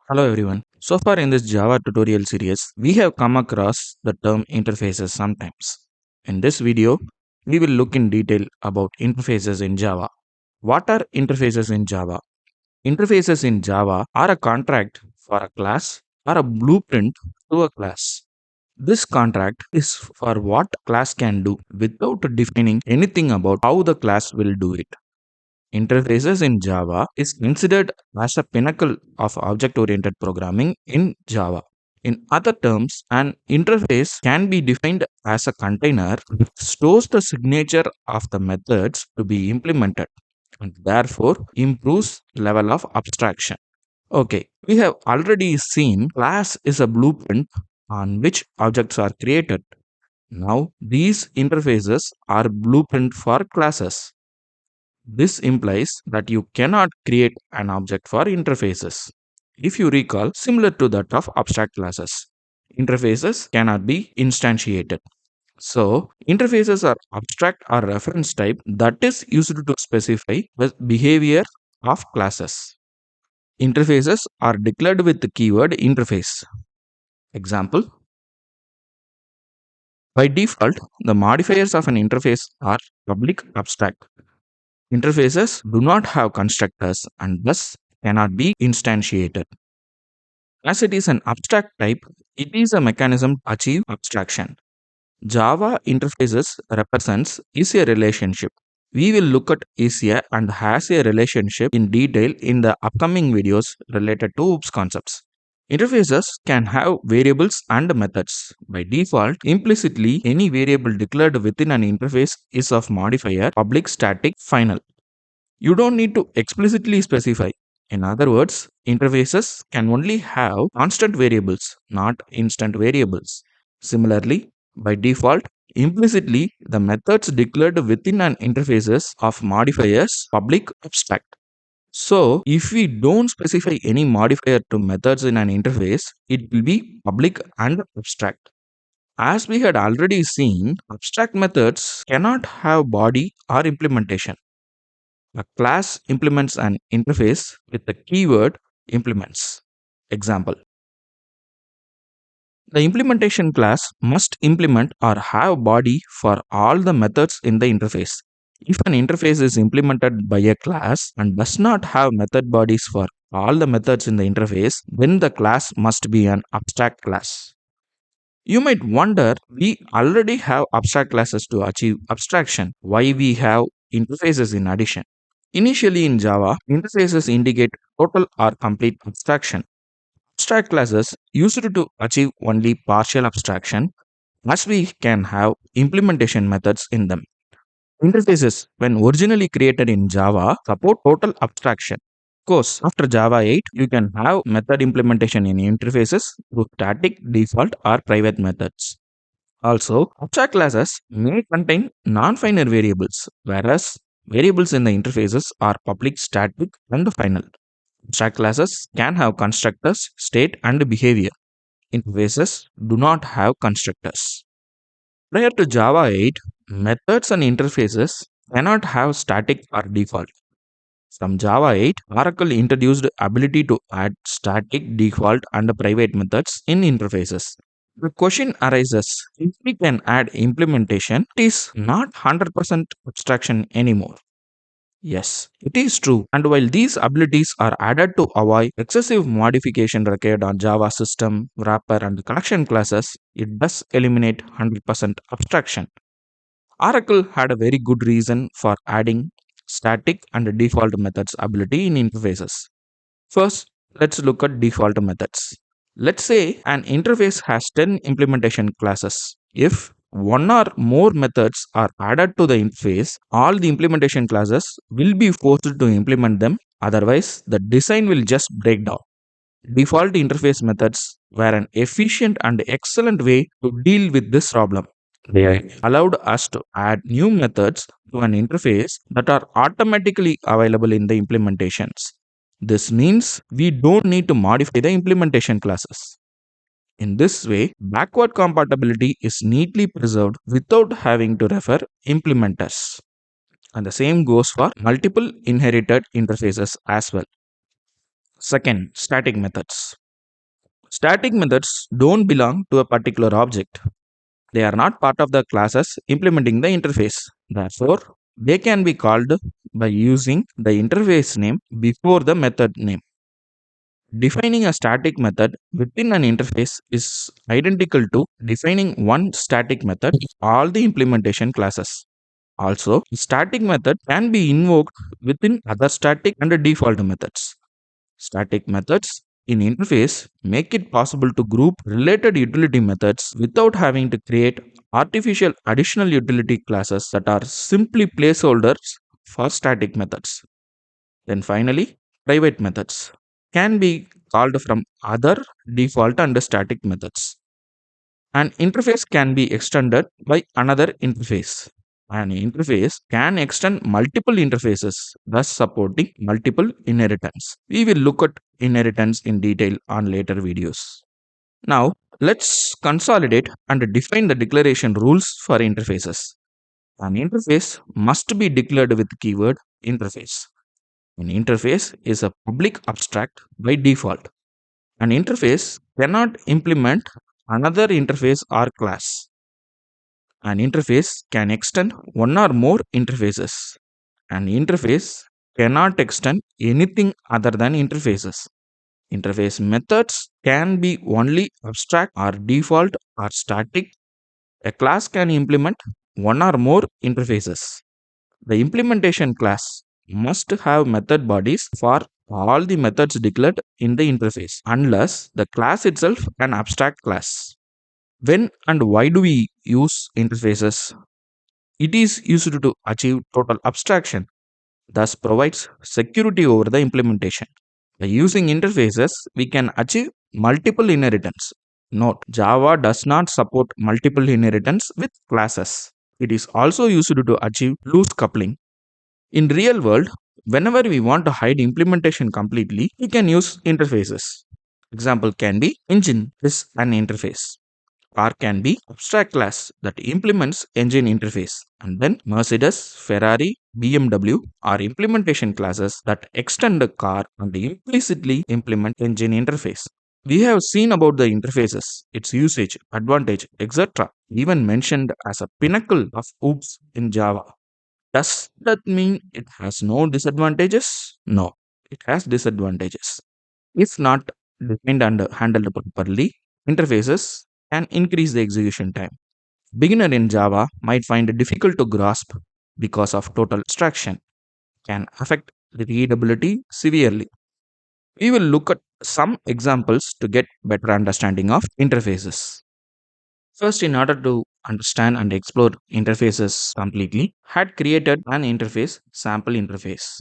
Hello everyone. So far in this Java tutorial series, we have come across the term interfaces sometimes. In this video, we will look in detail about interfaces in Java. What are interfaces in Java? Interfaces in Java are a contract for a class or a blueprint to a class. This contract is for what class can do without defining anything about how the class will do it. Interfaces in Java is considered as a pinnacle of object oriented programming in Java. In other terms, an interface can be defined as a container which stores the signature of the methods to be implemented and therefore improves level of abstraction. Okay, we have already seen class is a blueprint on which objects are created. Now, these interfaces are blueprint for classes. This implies that you cannot create an object for interfaces. If you recall, similar to that of abstract classes, interfaces cannot be instantiated. So, interfaces are abstract or reference type that is used to specify the behavior of classes. Interfaces are declared with the keyword interface. Example: by default, the modifiers of an interface are public abstract. Interfaces do not have constructors and thus cannot be instantiated. As it is an abstract type, it is a mechanism to achieve abstraction. Java interfaces represents is a relationship. We will look at is a and has a relationship in detail in the upcoming videos related to OOPS concepts. Interfaces can have variables and methods. By default, implicitly, any variable declared within an interface is of modifier public, static, final. You don't need to explicitly specify. In other words, interfaces can only have constant variables, not instant variables. Similarly, by default, implicitly, the methods declared within an interfaces of modifiers public abstract. So, if we don't specify any modifier to methods in an interface, it will be public and abstract. As we had already seen, abstract methods cannot have body or implementation. A class implements an interface with the keyword implements. Example: the implementation class must implement or have body for all the methods in the interface. If an interface is implemented by a class and does not have method bodies for all the methods in the interface, then the class must be an abstract class. You might wonder, we already have abstract classes to achieve abstraction. Why we have interfaces in addition? Initially in Java, interfaces indicate total or complete abstraction. Abstract classes used to achieve only partial abstraction, as we can have implementation methods in them. Interfaces, when originally created in Java, support total abstraction. Of course, after Java 8, you can have method implementation in interfaces through static, default, or private methods. Also, abstract classes may contain non-final variables, whereas variables in the interfaces are public, static, and final. Abstract classes can have constructors, state, and behavior. Interfaces do not have constructors. Prior to Java 8, methods and interfaces cannot have static or default. From Java 8, Oracle introduced ability to add static, default, and private methods in interfaces. The question arises, if we can add implementation, it is not 100% abstraction anymore. Yes, it is true. And while these abilities are added to avoid excessive modification required on Java system, wrapper, and connection classes, it does eliminate 100% abstraction. Oracle had a very good reason for adding static and default methods ability in interfaces. First, let's look at default methods. Let's say an interface has 10 implementation classes. If one or more methods are added to the interface, all the implementation classes will be forced to implement them, otherwise, the design will just break down. Default interface methods were an efficient and excellent way to deal with this problem. They allowed us to add new methods to an interface that are automatically available in the implementations. This means we don't need to modify the implementation classes. In this way, backward compatibility is neatly preserved without having to refer implementers. And the same goes for multiple inherited interfaces as well. Second, static methods. Static methods don't belong to a particular object. They are not part of the classes implementing the interface. Therefore, they can be called by using the interface name before the method name. Defining a static method within an interface is identical to defining one static method for all the implementation classes. Also, static method can be invoked within other static and default methods. Static methods in interface make it possible to group related utility methods without having to create artificial additional utility classes that are simply placeholders for static methods. Then finally, private methods can be called from other default and static methods. An interface can be extended by another interface. An interface can extend multiple interfaces, thus supporting multiple inheritance. We will look at inheritance in detail on later videos. Now, let's consolidate and define the declaration rules for interfaces. An interface must be declared with keyword interface. An interface is a public abstract by default. An interface cannot implement another interface or class. An interface can extend one or more interfaces. An interface cannot extend anything other than interfaces. Interface methods can be only abstract or default or static. A class can implement one or more interfaces. The implementation class must have method bodies for all the methods declared in the interface, unless the class itself an abstract class. When and why do we use interfaces? It is used to achieve total abstraction, thus provides security over the implementation. By using interfaces, we can achieve multiple inheritance. Note, Java does not support multiple inheritance with classes. It is also used to achieve loose coupling. In real world, whenever we want to hide implementation completely, we can use interfaces. Example can be engine is an interface. Car can be abstract class that implements engine interface, and then Mercedes, Ferrari, BMW are implementation classes that extend the car and implicitly implement engine interface. We have seen about the interfaces, its usage, advantage, etc., even mentioned as a pinnacle of OOPS in Java. Does that mean it has no disadvantages? No, it has disadvantages. If not defined and handled properly, interfaces can increase the execution time. Beginner in Java might find it difficult to grasp because of total abstraction, can affect the readability severely. We will look at some examples to get better understanding of interfaces. First, in order to understand and explore interfaces completely, had created an interface sample interface.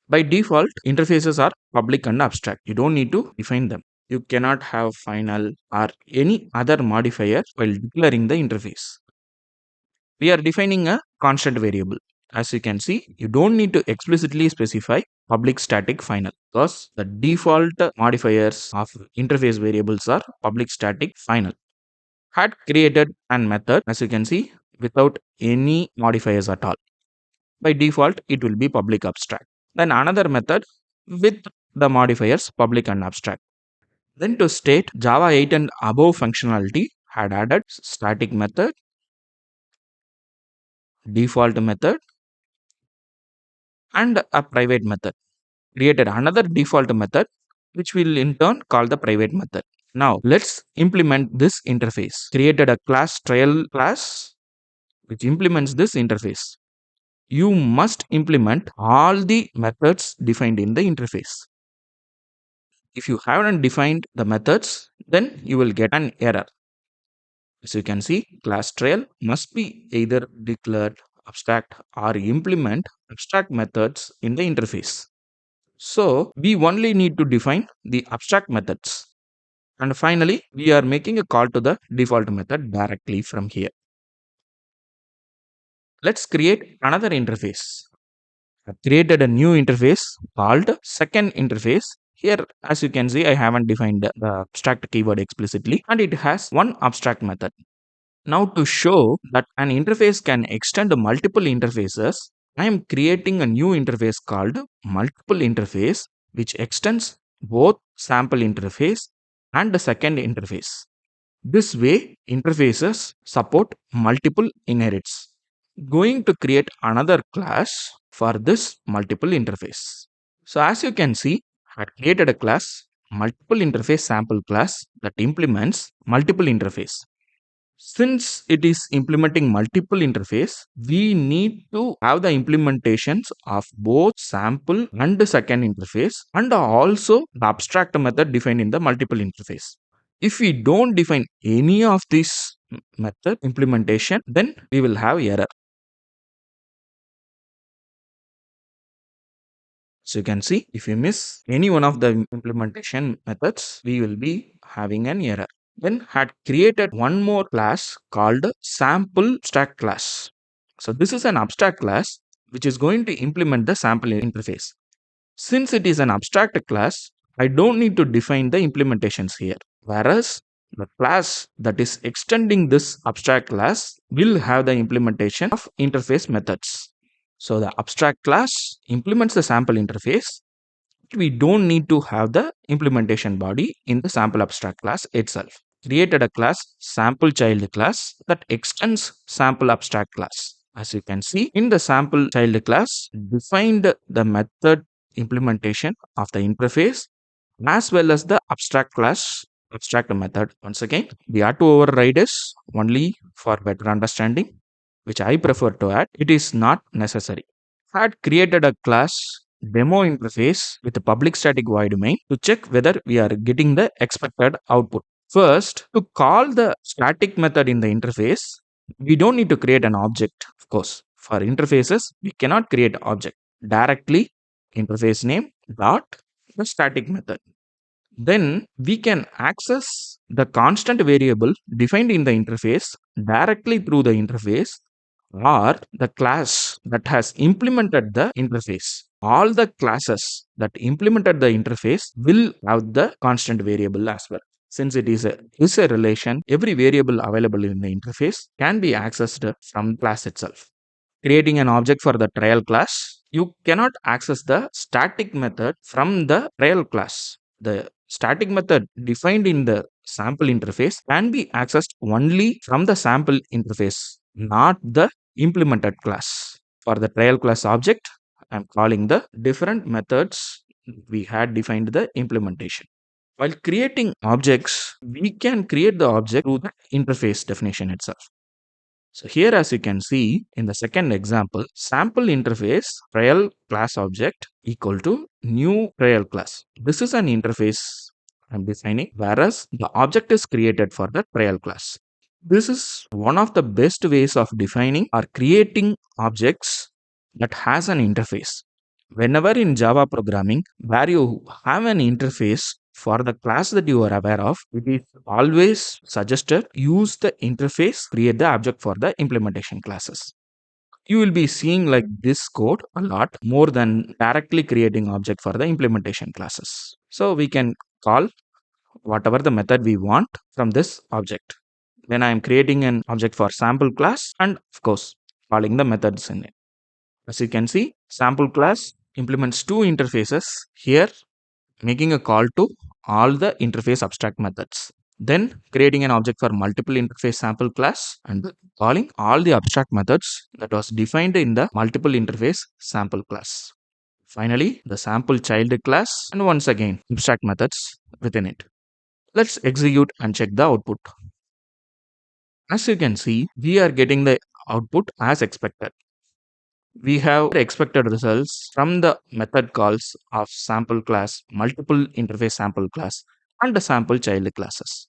By default, interfaces are public and abstract. You don't need to define them. You cannot have final or any other modifier while declaring the interface. We are defining a constant variable. As you can see, you don't need to explicitly specify public static final because the default modifiers of interface variables are public static final. Had created an method, as you can see, without any modifiers at all. By default, it will be public abstract. Then another method with the modifiers public and abstract. Then to state Java 8 and above functionality had added static method, default method, and a private method. Created another default method which will in turn call the private method. Now let's implement this interface. Created a class trial class which implements this interface. You must implement all the methods defined in the interface. If you haven't defined the methods, then you will get an error. As you can see, class trial must be either declared abstract or implement abstract methods in the interface. So we only need to define the abstract methods. And finally, we are making a call to the default method directly from here. Let's create another interface. I've created a new interface called second interface. Here, as you can see, I haven't defined the abstract keyword explicitly, and it has one abstract method. Now, to show that an interface can extend multiple interfaces, I am creating a new interface called multiple interface, which extends both sample interface and the second interface. This way, interfaces support multiple inherits. Going to create another class for this multiple interface. So as you can see, I had created a class multiple interface sample class that implements multiple interface. Since it is implementing multiple interface, we need to have the implementations of both sample and the second interface and also the abstract method defined in the multiple interface. If we don't define any of this method implementation, then we will have error. So you can see, if we miss any one of the implementation methods, we will be having an error. Then had created one more class called sample abstract class. So this is an abstract class which is going to implement the sample interface. Since it is an abstract class, I don't need to define the implementations here. Whereas the class that is extending this abstract class will have the implementation of interface methods. So the abstract class implements the sample interface. We don't need to have the implementation body in the sample abstract class itself. Created a class sample child class that extends sample abstract class. As you can see, in the sample child class, defined the method implementation of the interface as well as the abstract class abstract method. Once again, the auto override is only for better understanding, which I prefer to add. It is not necessary. I had created a class demo interface with a public static void main to check whether we are getting the expected output. First, to call the static method in the interface, we don't need to create an object, of course. For interfaces, we cannot create object. Directly, interface name dot the static method. Then we can access the constant variable defined in the interface directly through the interface or the class that has implemented the interface. All the classes that implemented the interface will have the constant variable as well. Since it is a relation, every variable available in the interface can be accessed from class itself. Creating an object for the trial class, you cannot access the static method from the trial class. The static method defined in the sample interface can be accessed only from the sample interface, not the implemented class. For the trial class object, I'm calling the different methods we had defined the implementation. While creating objects, we can create the object through the interface definition itself. So here, as you can see in the second example, sample interface trial class object equal to new trial class. This is an interface I'm defining, whereas the object is created for the trial class. This is one of the best ways of defining or creating objects that has an interface. Whenever in Java programming, where you have an interface for the class that you are aware of, it is always suggested use the interface, create the object for the implementation classes. You will be seeing like this code a lot more than directly creating object for the implementation classes. So we can call whatever the method we want from this object. Then I am creating an object for sample class and of course calling the methods in it. As you can see, sample class implements two interfaces here, making a call to all the interface abstract methods. Then creating an object for multiple interface sample class and calling all the abstract methods that was defined in the multiple interface sample class. Finally, the sample child class and once again abstract methods within it. Let's execute and check the output. As you can see, we are getting the output as expected. We have the expected results from the method calls of sample class, multiple interface sample class, and the sample child classes.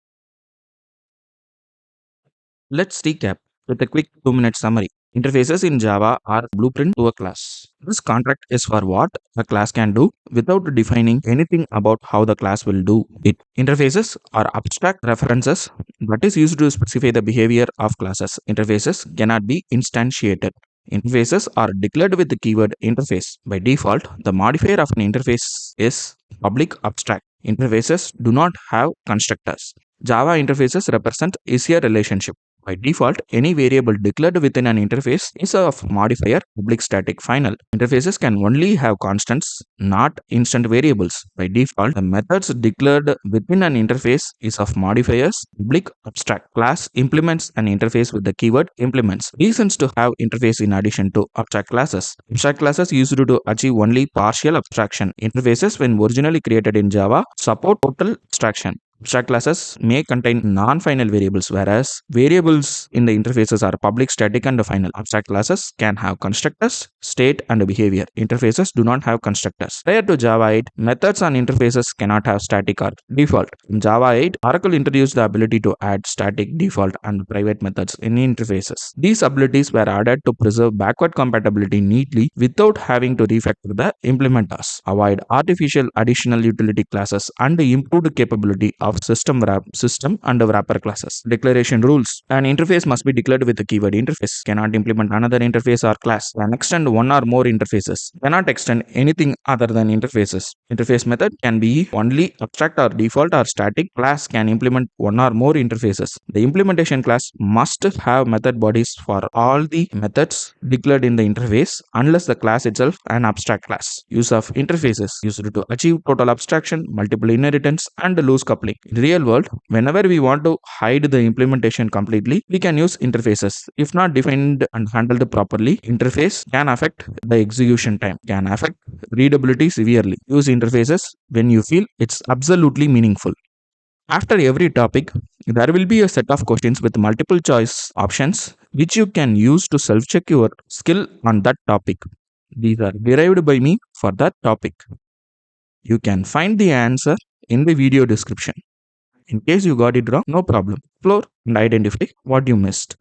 Let's recap with a quick 2-minute summary. Interfaces in Java are blueprint to a class. This contract is for what a class can do without defining anything about how the class will do it. Interfaces are abstract references that is used to specify the behavior of classes. Interfaces cannot be instantiated. Interfaces are declared with the keyword interface. By default, the modifier of an interface is public abstract. Interfaces do not have constructors. Java interfaces represent easier relationship. By default, any variable declared within an interface is of modifier public static final. Interfaces can only have constants, not instant variables. By default, the methods declared within an interface is of modifiers public abstract. Class implements an interface with the keyword implements. Reasons to have interface in addition to abstract classes. Abstract classes used to achieve only partial abstraction. Interfaces, when originally created in Java, support total abstraction. Abstract classes may contain non-final variables, whereas variables in the interfaces are public, static, and final. Abstract classes can have constructors, state, and behavior. Interfaces do not have constructors. Prior to Java 8, methods on interfaces cannot have static or default. In Java 8, Oracle introduced the ability to add static, default, and private methods in interfaces. These abilities were added to preserve backward compatibility neatly without having to refactor the implementers, avoid artificial additional utility classes, and improved capability of system and wrapper classes. Declaration rules. An interface must be declared with the keyword interface. Cannot implement another interface or class. Can extend one or more interfaces. Cannot extend anything other than interfaces. Interface method can be only abstract or default or static. Class can implement one or more interfaces. The implementation class must have method bodies for all the methods declared in the interface unless the class itself an abstract class. Use of interfaces used to achieve total abstraction, multiple inheritance, and loose coupling. In real world, whenever we want to hide the implementation completely, we can use interfaces. If not defined and handled properly, interface can affect the execution time, can affect readability severely. Use interfaces when you feel it's absolutely meaningful. After every topic, there will be a set of questions with multiple choice options which you can use to self-check your skill on that topic. These are derived by me for that topic. You can find the answer in the video description. In case you got it wrong, no problem. Explore and identify what you missed.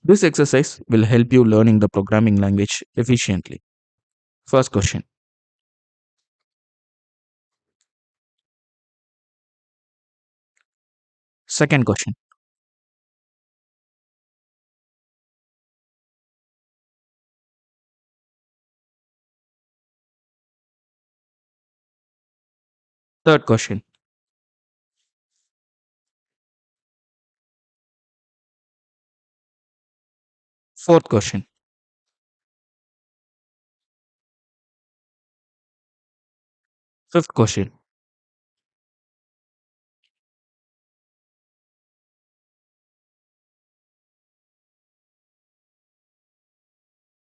This exercise will help you learning the programming language efficiently. First question. Second question. Third question. Fourth question. Fifth question.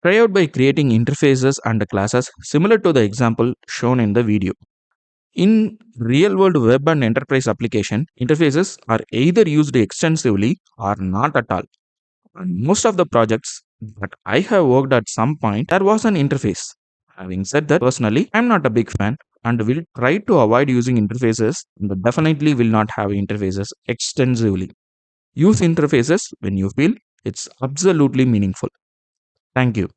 Try out by creating interfaces and classes similar to the example shown in the video. In real world web and enterprise application, interfaces are either used extensively or not at all. And most of the projects that I have worked at some point, there was an interface. Having said that, personally, I'm not a big fan and will try to avoid using interfaces, but definitely will not have interfaces extensively. Use interfaces when you feel it's absolutely meaningful. Thank you.